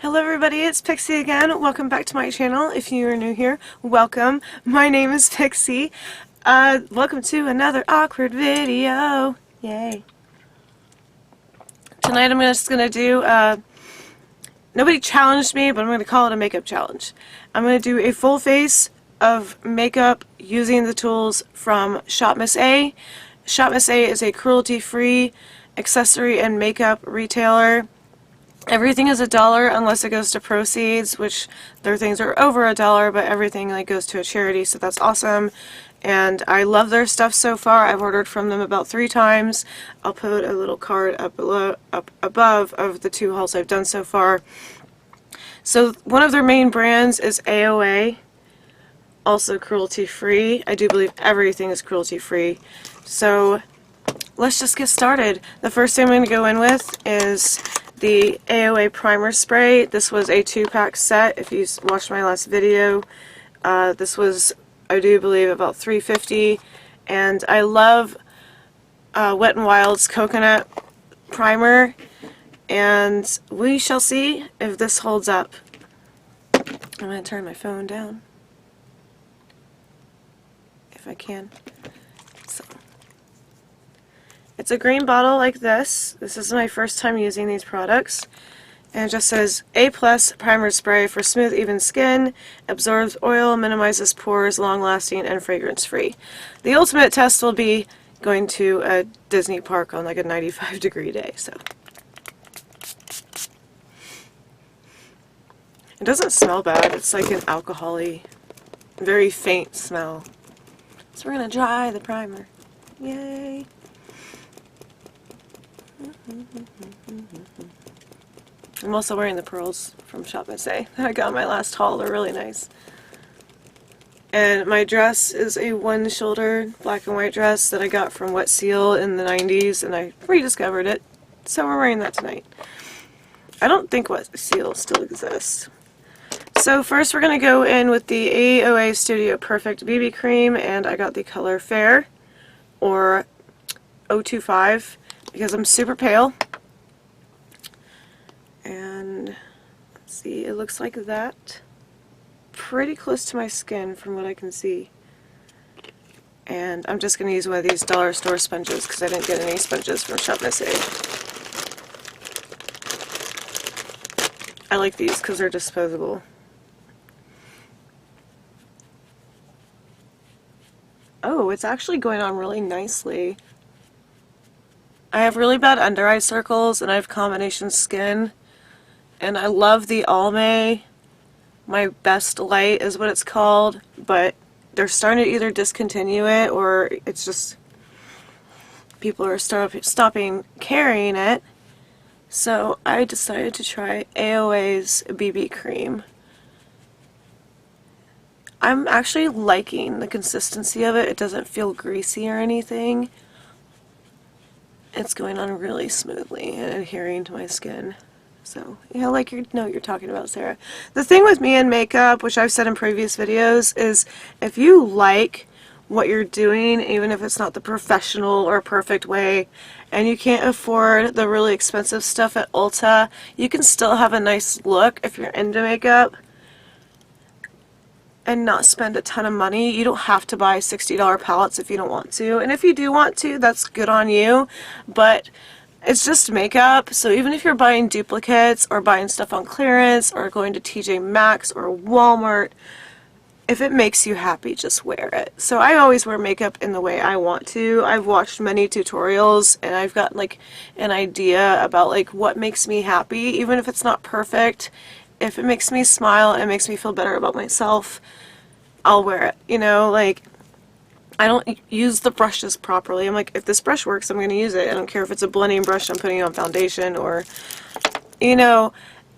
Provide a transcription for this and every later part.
Hello everybody, it's Pixie again. Welcome back to my channel. If you are new here, welcome. My name is Pixie. Welcome to another awkward video. Yay. Tonight I'm just going to do, nobody challenged me, but I'm going to call it a makeup challenge. I'm going to do a full face of makeup using the tools from ShopMissA. ShopMissA is a cruelty-free accessory and makeup retailer. Everything is $1 unless it goes to proceeds, which their things are over $1, but everything goes to a charity, so that's awesome. And I love their stuff so far. I've ordered from them about 3 times. I'll put a little card up above of the 2 hauls I've done so far. So one of their main brands is AOA, also cruelty-free. I do believe everything is cruelty-free. So let's just get started. The first thing I'm going to go in with is the AOA primer spray. This was a 2-pack set. If you watched my last video, this was, I do believe, about $3.50, and I love Wet n Wild's coconut primer, and we shall see if this holds up. I'm going to turn my phone down if I can. It's a green bottle like this. This is my first time using these products. And it just says A+ primer spray for smooth, even skin, absorbs oil, minimizes pores, long-lasting, and fragrance-free. The ultimate test will be going to a Disney park on like a 95-degree day. So it doesn't smell bad. It's like an alcohol-y, very faint smell. So we're gonna dry the primer. Yay! I'm also wearing the pearls from ShopMissA that I got in my last haul. They're really nice. And my dress is a one-shoulder black and white dress that I got from Wet Seal in the 90s, and I rediscovered it. So we're wearing that tonight. I don't think Wet Seal still exists. So first we're going to go in with the AOA Studio Perfect BB Cream, and I got the color Fair, or 025. Because I'm super pale. And let's see, it looks like that. Pretty close to my skin from what I can see. And I'm just going to use one of these dollar store sponges because I didn't get any sponges from ShopMissA. I like these because they're disposable. Oh, it's actually going on really nicely. I have really bad under eye circles and I have combination skin, and I love the Almay. My Best Light is what it's called, but they're starting to either discontinue it or it's just people are stopping carrying it. So I decided to try AOA's BB cream. I'm actually liking the consistency of it. It doesn't feel greasy or anything. It's going on really smoothly and adhering to my skin. So, yeah, like you know what you're talking about, Sarah. The thing with me in makeup, which I've said in previous videos, is if you like what you're doing, even if it's not the professional or perfect way, and you can't afford the really expensive stuff at Ulta, you can still have a nice look if you're into makeup and not spend a ton of money. You don't have to buy $60 palettes if you don't want to. And if you do want to, that's good on you. But it's just makeup. So even if you're buying duplicates or buying stuff on clearance or going to TJ Maxx or Walmart, if it makes you happy, just wear it. So I always wear makeup in the way I want to. I've watched many tutorials and I've got like an idea about like what makes me happy, even if it's not perfect. If it makes me smile and it makes me feel better about myself, I'll wear it. You know, like, I don't use the brushes properly. I'm like, if this brush works, I'm going to use it. I don't care if it's a blending brush I'm putting on foundation or, you know.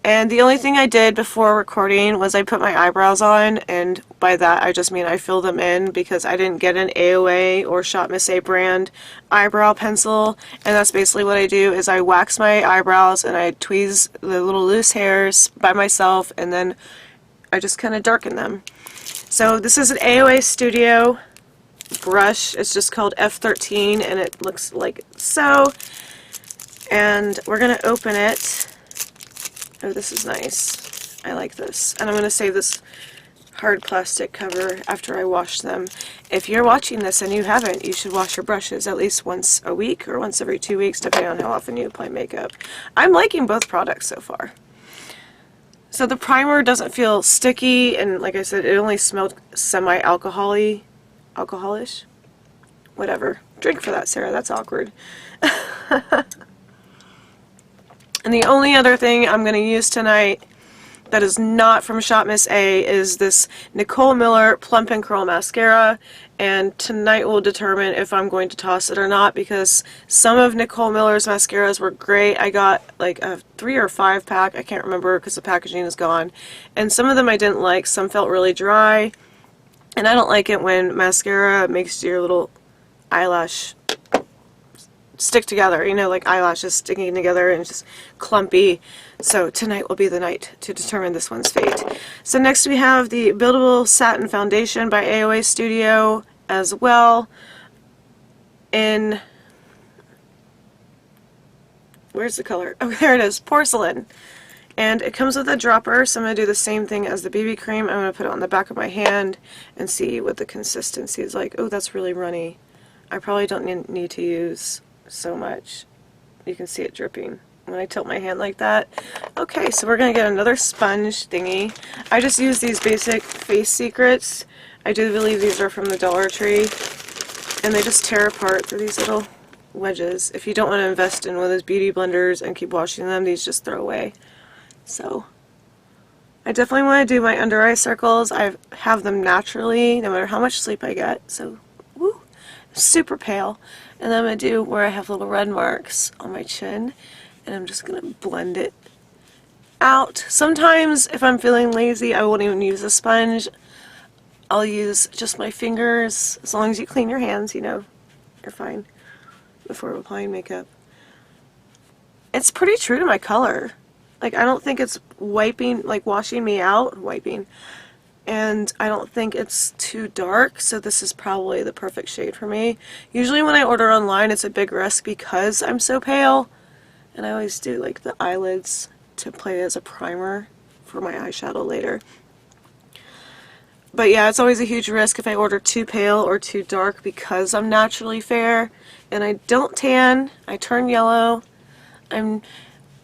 And the only thing I did before recording was I put my eyebrows on, and by that I just mean I fill them in because I didn't get an AOA or ShopMissA brand eyebrow pencil, and that's basically what I do is I wax my eyebrows and I tweeze the little loose hairs by myself, and then I just kind of darken them. So this is an AOA Studio brush. It's just called F13 and it looks like so. And we're going to open it Oh, this is nice. I like this. And I'm going to save this hard plastic cover after I wash them. If you're watching this and you haven't, you should wash your brushes at least once a week or once every 2 weeks, depending on how often you apply makeup. I'm liking both products so far. So the primer doesn't feel sticky, and like I said, it only smelled semi-alcoholish. Whatever. Drink for that, Sarah. That's awkward. And the only other thing I'm going to use tonight that is not from ShopMissA is this Nicole Miller Plump and Curl Mascara, and tonight will determine if I'm going to toss it or not, because some of Nicole Miller's mascaras were great. I got like a 3 or 5 pack, I can't remember because the packaging is gone, and some of them I didn't like. Some felt really dry, and I don't like it when mascara makes your little eyelash stick together, you know, like eyelashes sticking together and just clumpy. So tonight will be the night to determine this one's fate. So next we have the Buildable Satin Foundation by AOA Studio as well in, where's the color? Oh, there it is, Porcelain. And it comes with a dropper, so I'm going to do the same thing as the BB cream. I'm going to put it on the back of my hand and see what the consistency is like. Oh, that's really runny. I probably don't need to use so much. You can see it dripping when I tilt my hand like that. Okay, so we're going to get another sponge thingy. I just use these basic Face Secrets. I do believe these are from the Dollar Tree. And they just tear apart through these little wedges. If you don't want to invest in one of those beauty blenders and keep washing them, these just throw away. So I definitely want to do my under eye circles. I have them naturally no matter how much sleep I get. So, woo, super pale. And then I'm going to do where I have little red marks on my chin, and I'm just going to blend it out. Sometimes if I'm feeling lazy, I won't even use a sponge. I'll use just my fingers. As long as you clean your hands, you know, you're fine before applying makeup. It's pretty true to my color. Like, I don't think it's wiping, like washing me out, and I don't think it's too dark, so this is probably the perfect shade for me. Usually when I order online, it's a big risk because I'm so pale, and I always do like the eyelids to play as a primer for my eyeshadow later. But yeah, it's always a huge risk if I order too pale or too dark because I'm naturally fair, and I don't tan, I turn yellow, I'm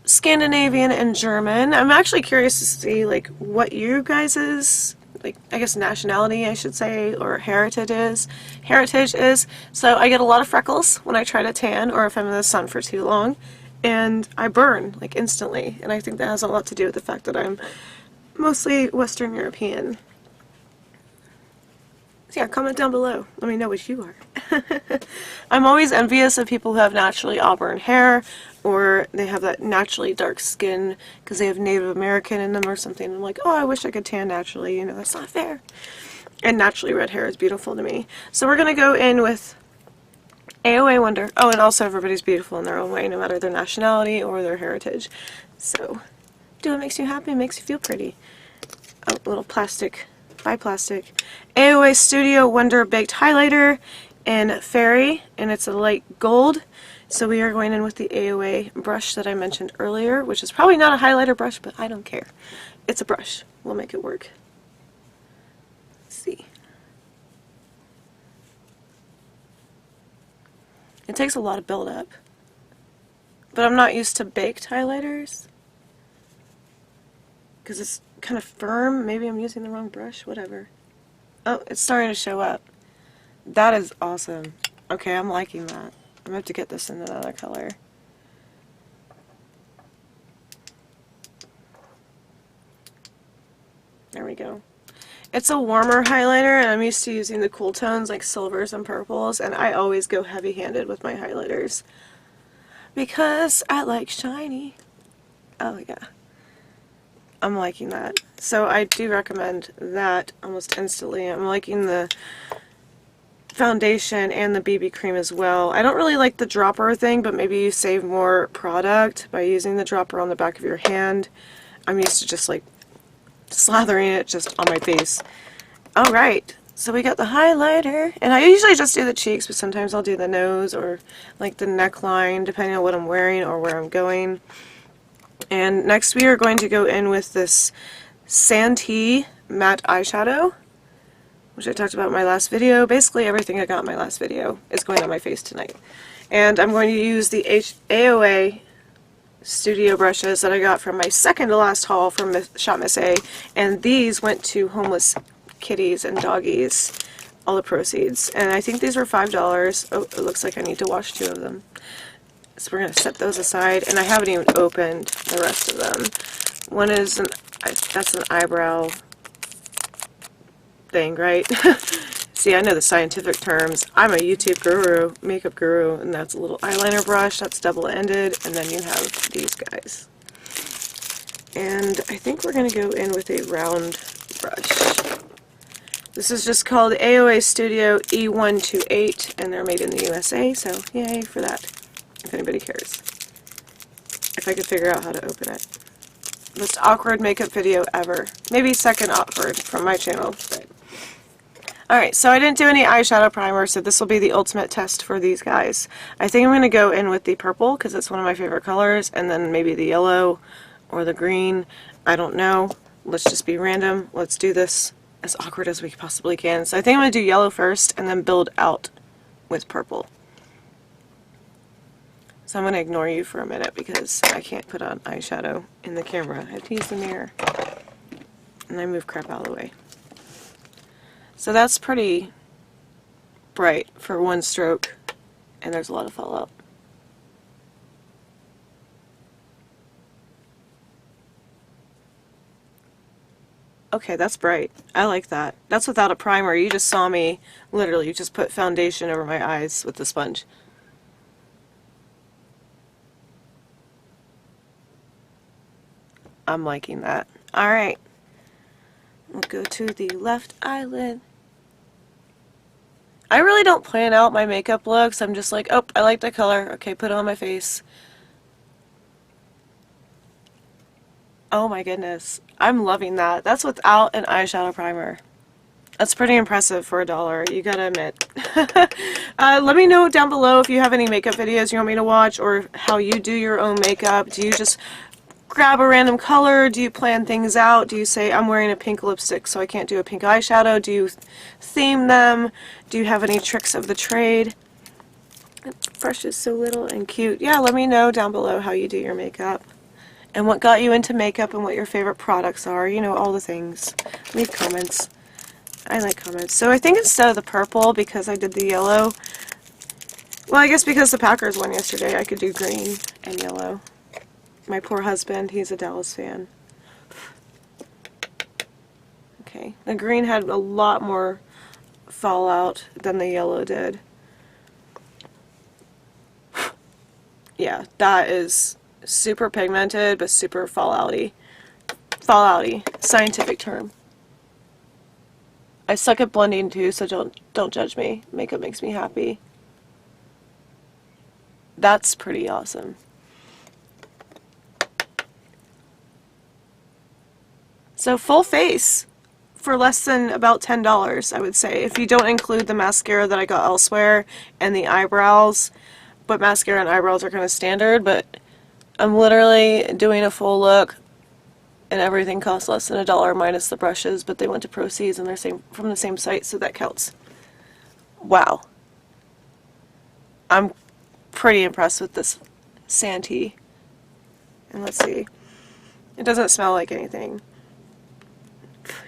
Scandinavian and German. I'm actually curious to see like what you guys' like, I guess nationality I should say, or heritage is. So I get a lot of freckles when I try to tan or if I'm in the sun for too long, and I burn like instantly, and I think that has a lot to do with the fact that I'm mostly Western European. So yeah, comment down below. Let me know what you are. I'm always envious of people who have naturally auburn hair, or they have that naturally dark skin because they have Native American in them or something. I'm like, oh, I wish I could tan naturally. You know, that's not fair. And naturally red hair is beautiful to me. So we're going to go in with AOA Wonder. Oh, and also everybody's beautiful in their own way, no matter their nationality or their heritage. So do what makes you happy, makes you feel pretty. Oh, little plastic. By plastic. AOA Studio Wonder Baked Highlighter in Fairy, and it's a light gold. So we are going in with the AOA brush that I mentioned earlier, which is probably not a highlighter brush, but I don't care. It's a brush. We'll make it work. Let's see. It takes a lot of build-up, but I'm not used to baked highlighters because it's kind of firm. Maybe I'm using the wrong brush, whatever. Oh, it's starting to show up. That is awesome. Okay, I'm liking that. I'm going to have to get this in another color. There we go. It's a warmer highlighter, and I'm used to using the cool tones like silvers and purples, and I always go heavy-handed with my highlighters because I like shiny. Oh yeah. I'm liking that. So I do recommend that almost instantly. I'm liking the foundation and the BB cream as well. I don't really like the dropper thing, but maybe you save more product by using the dropper on the back of your hand. I'm used to just like slathering it just on my face. Alright, so we got the highlighter, and I usually just do the cheeks, but sometimes I'll do the nose or like the neckline depending on what I'm wearing or where I'm going. And next we are going to go in with this Santee matte eyeshadow, which I talked about in my last video. Basically everything I got in my last video is going on my face tonight. And I'm going to use the AOA studio brushes that I got from my second to last haul from ShopMissA, and these went to homeless kitties and doggies, all the proceeds. And I think these were $5. Oh, it looks like I need to wash 2 of them. So we're going to set those aside, and I haven't even opened the rest of them. One is that's an eyebrow thing, right? See, I know the scientific terms. I'm a YouTube guru, makeup guru, and that's a little eyeliner brush. That's double-ended, and then you have these guys. And I think we're going to go in with a round brush. This is just called AOA Studio E128, and they're made in the USA, so yay for that, if anybody cares. If I could figure out how to open it. Most awkward makeup video ever. Maybe second awkward from my channel, but... Alright, so I didn't do any eyeshadow primer, so this will be the ultimate test for these guys. I think I'm going to go in with the purple, because it's one of my favorite colors, and then maybe the yellow or the green. I don't know. Let's just be random. Let's do this as awkward as we possibly can. So I think I'm going to do yellow first, and then build out with purple. So I'm going to ignore you for a minute, because I can't put on eyeshadow in the camera. I have to use the mirror. And I move crap out of the way. So that's pretty bright for one stroke, and there's a lot of fallout. Okay, that's bright. I like that. That's without a primer. You just saw me literally just put foundation over my eyes with the sponge. I'm liking that. Alright. We'll go to the left eyelid. I really don't plan out my makeup looks. I'm just like, oh, I like the color. Okay, put it on my face. Oh my goodness. I'm loving that. That's without an eyeshadow primer. That's pretty impressive for $1, you gotta admit. Let me know down below if you have any makeup videos you want me to watch, or how you do your own makeup. Do you just grab a random color? Do you plan things out? Do you say, I'm wearing a pink lipstick so I can't do a pink eyeshadow? Do you theme them? Do you have any tricks of the trade? That brush is so little and cute. Yeah, let me know down below how you do your makeup, and what got you into makeup, and what your favorite products are. You know, all the things. Leave comments. I like comments. So I think instead of the purple, because I did the yellow, well, I guess because the Packers won yesterday, I could do green and yellow. My poor husband, he's a Dallas fan. Okay, the green had a lot more fallout than the yellow did. Yeah, that is super pigmented, but super fallouty. Fallouty, scientific term. I suck at blending too, so don't judge me. Makeup makes me happy. That's pretty awesome. So full face for less than about $10, I would say, if you don't include the mascara that I got elsewhere and the eyebrows. But mascara and eyebrows are kind of standard, but I'm literally doing a full look, and everything costs less than $1 minus the brushes, but they went to proceeds and they're from the same site, so that counts. Wow. I'm pretty impressed with this Santee. And let's see. It doesn't smell like anything.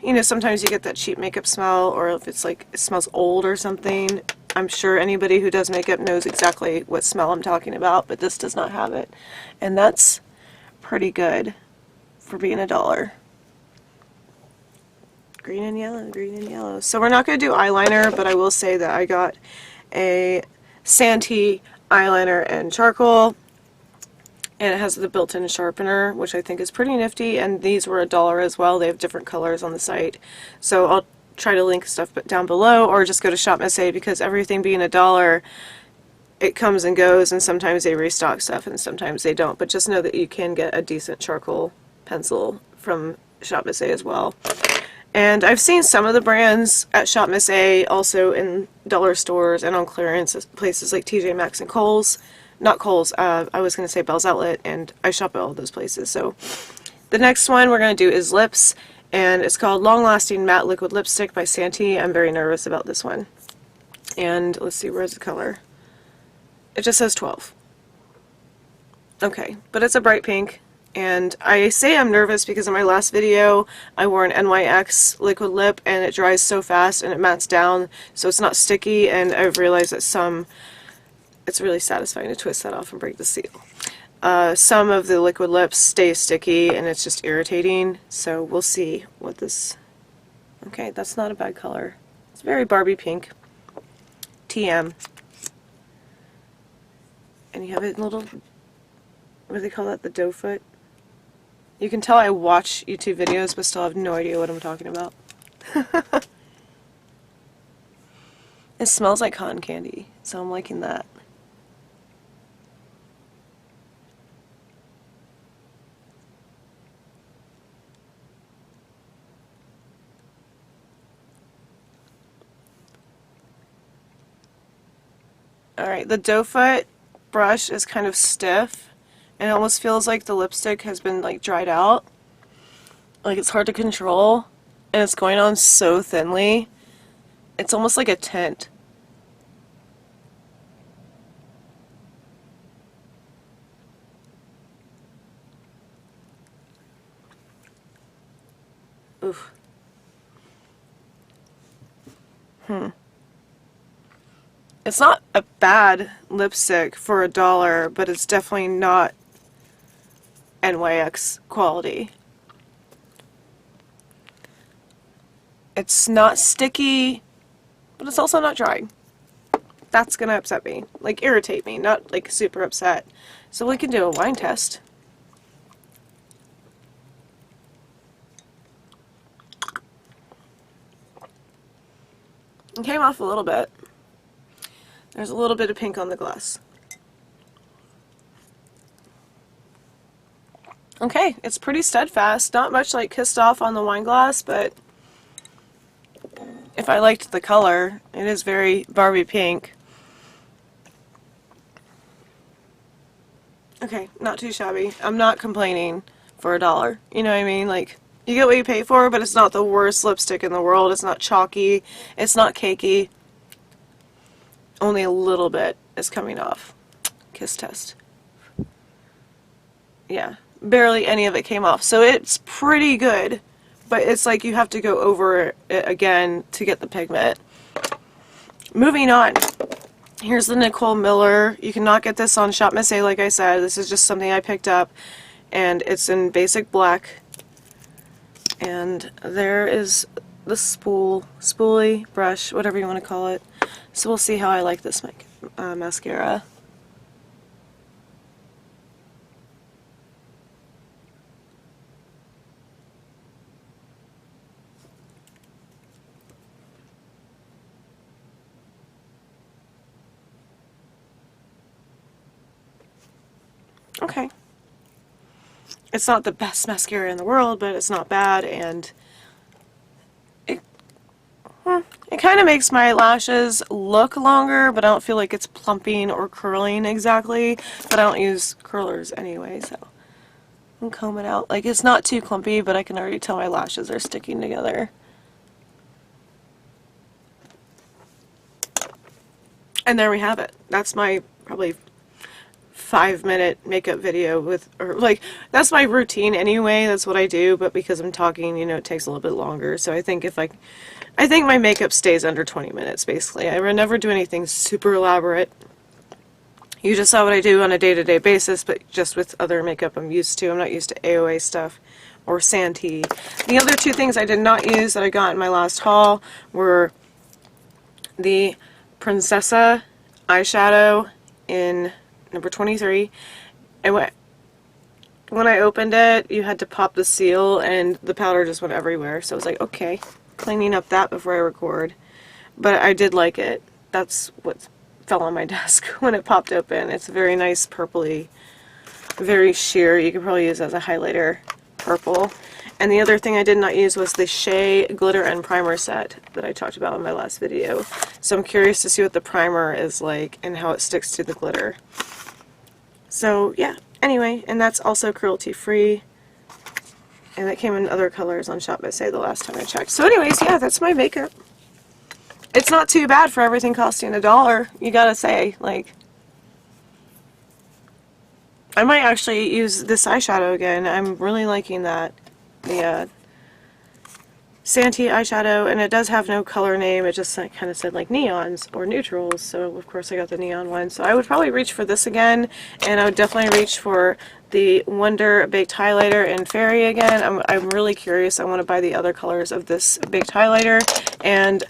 You know, sometimes you get that cheap makeup smell, or if it's like, it smells old or something. I'm sure anybody who does makeup knows exactly what smell I'm talking about, but this does not have it. And that's pretty good for being $1. Green and yellow, green and yellow. So we're not going to do eyeliner, but I will say that I got a Santee eyeliner and charcoal. And it has the built-in sharpener, which I think is pretty nifty, and these were $1 as well. They have different colors on the site. So I'll try to link stuff down below, or just go to ShopMissA, because everything being $1, it comes and goes, and sometimes they restock stuff and sometimes they don't. But just know that you can get a decent charcoal pencil from ShopMissA as well. And I've seen some of the brands at ShopMissA also in dollar stores and on clearance at places like TJ Maxx and Kohl's. not Kohl's, I was going to say Bell's Outlet, and I shop at all those places. So the next one we're going to do is lips, and it's called Long Lasting Matte Liquid Lipstick by Santee. I'm very nervous about this one. And let's see, where's the color? It just says 12. Okay, but it's a bright pink. And I say I'm nervous because in my last video I wore an NYX liquid lip and it dries so fast and it mattes down so it's not sticky, and I've realized that it's really satisfying to twist that off and break the seal. Some of the liquid lips stay sticky and it's just irritating, so we'll see what this... Okay, that's not a bad color. It's very Barbie pink. TM. And you have a little... what do they call that? The doe foot? You can tell I watch YouTube videos but still have no idea what I'm talking about. It smells like cotton candy, so I'm liking that. Alright, the doe foot brush is kind of stiff. And it almost feels like the lipstick has been like dried out. Like it's hard to control. And it's going on so thinly. It's almost like a tint. Oof. It's not a bad lipstick for $1, but it's definitely not NYX quality. It's not sticky, but it's also not dry. That's gonna upset me, like irritate me, not like super upset. So we can do a wine test. It came off a little bit. There's a little bit of pink on the glass. Okay, it's pretty steadfast. Not much like kissed off on the wine glass, but if I liked the color, it is very Barbie pink. Okay, not too shabby. I'm not complaining for $1. You know what I mean? Like, you get what you pay for, but it's not the worst lipstick in the world. It's not chalky. It's not cakey. Only a little bit is coming off. Kiss test. Yeah, barely any of it came off. So it's pretty good, but it's like you have to go over it again to get the pigment. Moving on. Here's the Nicole Miller. You cannot get this on ShopMissA, like I said. This is just something I picked up, and it's in basic black. And there is the spoolie, brush, whatever you want to call it. So we'll see how I like this mascara. Okay. It's not the best mascara in the world, but it's not bad, and it kind of makes my lashes look longer, but I don't feel like it's plumping or curling exactly. But I don't use curlers anyway, so I'm comb it out. Like, it's not too clumpy, but I can already tell my lashes are sticking together. And there we have it. That's my probably 5-minute makeup video that's my routine anyway. That's what I do, but because I'm talking, you know, it takes a little bit longer. So I think I think my makeup stays under 20 minutes basically. I would never do anything super elaborate. You just saw what I do on a day-to-day basis, but just with other makeup I'm used to. I'm not used to AOA stuff or Santee. The other two things I did not use that I got in my last haul were the Princessa eyeshadow in number 23. And when I opened it, you had to pop the seal and the powder just went everywhere. So I was like, okay, cleaning up that before I record. But I did like it. That's what fell on my desk when it popped open. It's a very nice purpley, very sheer. You could probably use as a highlighter purple. And the other thing I did not use was the Shea glitter and primer set that I talked about in my last video. So I'm curious to see what the primer is like and how it sticks to the glitter. So yeah, anyway, and that's also cruelty free. And that came in other colors on ShopMissA the last time I checked. So anyways, yeah, that's my makeup. It's not too bad for everything costing $1, you gotta say. Like, I might actually use this eyeshadow again. I'm really liking that. The Santee eyeshadow, and it does have no color name. It just kind of said like neons or neutrals, so of course I got the neon one. So I would probably reach for this again, and I would definitely reach for the Wonder Baked Highlighter in Fairy again. I'm really curious. I want to buy the other colors of this Baked Highlighter, and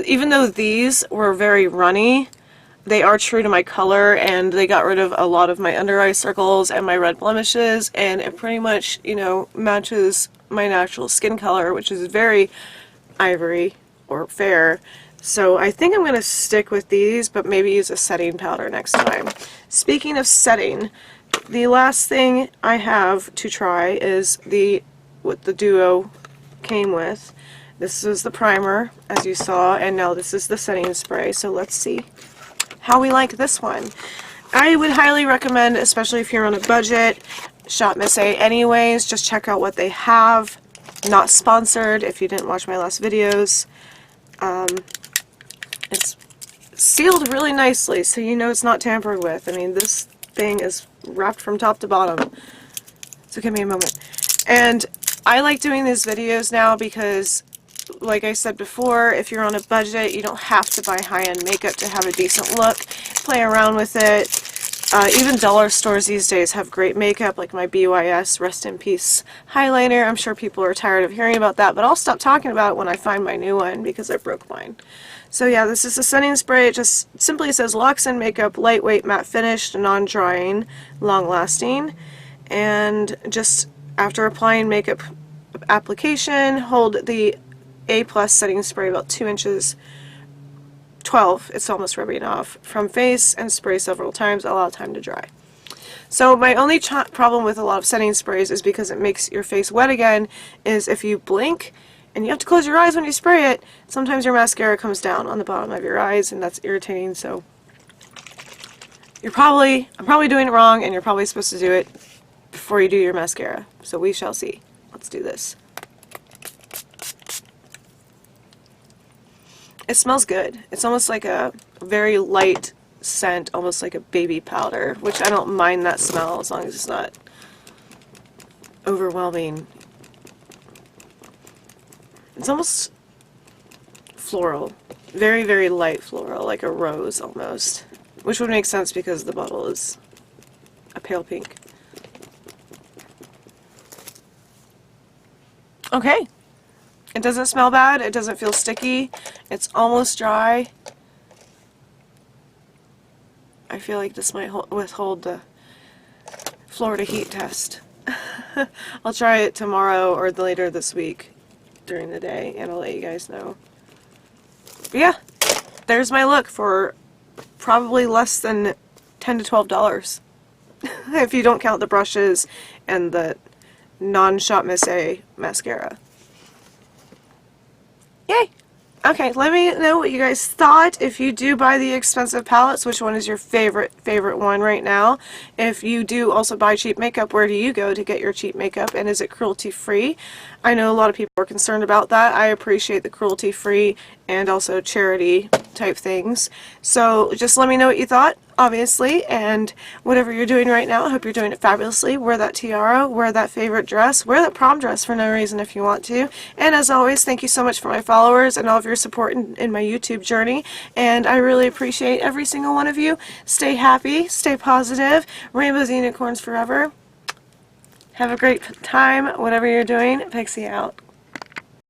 even though these were very runny, they are true to my color, and they got rid of a lot of my under eye circles and my red blemishes, and it pretty much, you know, matches my natural skin color, which is very ivory or fair. So I think I'm going to stick with these, but maybe use a setting powder next time. Speaking of setting, the last thing I have to try is what the duo came with. This is the primer, as you saw, and now this is the setting spray. So let's see how we like this one. I would highly recommend, especially if you're on a budget, ShopMissA anyways. Just check out what they have. Not sponsored if you didn't watch my last videos. It's sealed really nicely, so you know it's not tampered with. I mean, this thing is wrapped from top to bottom. So give me a moment. And I like doing these videos now because, like I said before, if you're on a budget, you don't have to buy high-end makeup to have a decent look. Play around with it. Even dollar stores these days have great makeup, like my BYS Rest in Peace highlighter. I'm sure people are tired of hearing about that, but I'll stop talking about it when I find my new one because I broke mine. So yeah, this is a setting spray. It just simply says Locks In Makeup, lightweight, matte finished, non-drying, long-lasting. And just after applying makeup application, hold the A+ setting spray about 2 inches, 12, it's almost rubbing off, from face, and spray several times, allow time to dry. So my only problem with a lot of setting sprays is because it makes your face wet again, is if you blink and you have to close your eyes when you spray it, sometimes your mascara comes down on the bottom of your eyes, and that's irritating. So I'm probably doing it wrong, and you're probably supposed to do it before you do your mascara. So we shall see. Let's do this. It smells good. It's almost like a very light scent, almost like a baby powder, which I don't mind that smell as long as it's not overwhelming. It's almost floral. Very, very light floral, like a rose almost, which would make sense because the bottle is a pale pink. Okay. It doesn't smell bad, it doesn't feel sticky, it's almost dry. I feel like this might withhold the Florida heat test. I'll try it tomorrow or later this week during the day, and I'll let you guys know. But yeah, there's my look for probably less than $10 to $12 if you don't count the brushes and the non-ShopMissA mascara. Yay! Okay, let me know what you guys thought. If you do buy the expensive palettes, which one is your favorite one right now? If you do also buy cheap makeup, where do you go to get your cheap makeup, and is it cruelty-free? I know a lot of people are concerned about that. I appreciate the cruelty-free and also charity type things. So just let me know what you thought, obviously, and whatever you're doing right now, I hope you're doing it fabulously. Wear that tiara, wear that favorite dress, wear that prom dress for no reason if you want to. And as always, thank you so much for my followers and all of your support in my YouTube journey, and I really appreciate every single one of you. Stay happy, stay positive, rainbows and unicorns forever. Have a great time, whatever you're doing. Pixi out.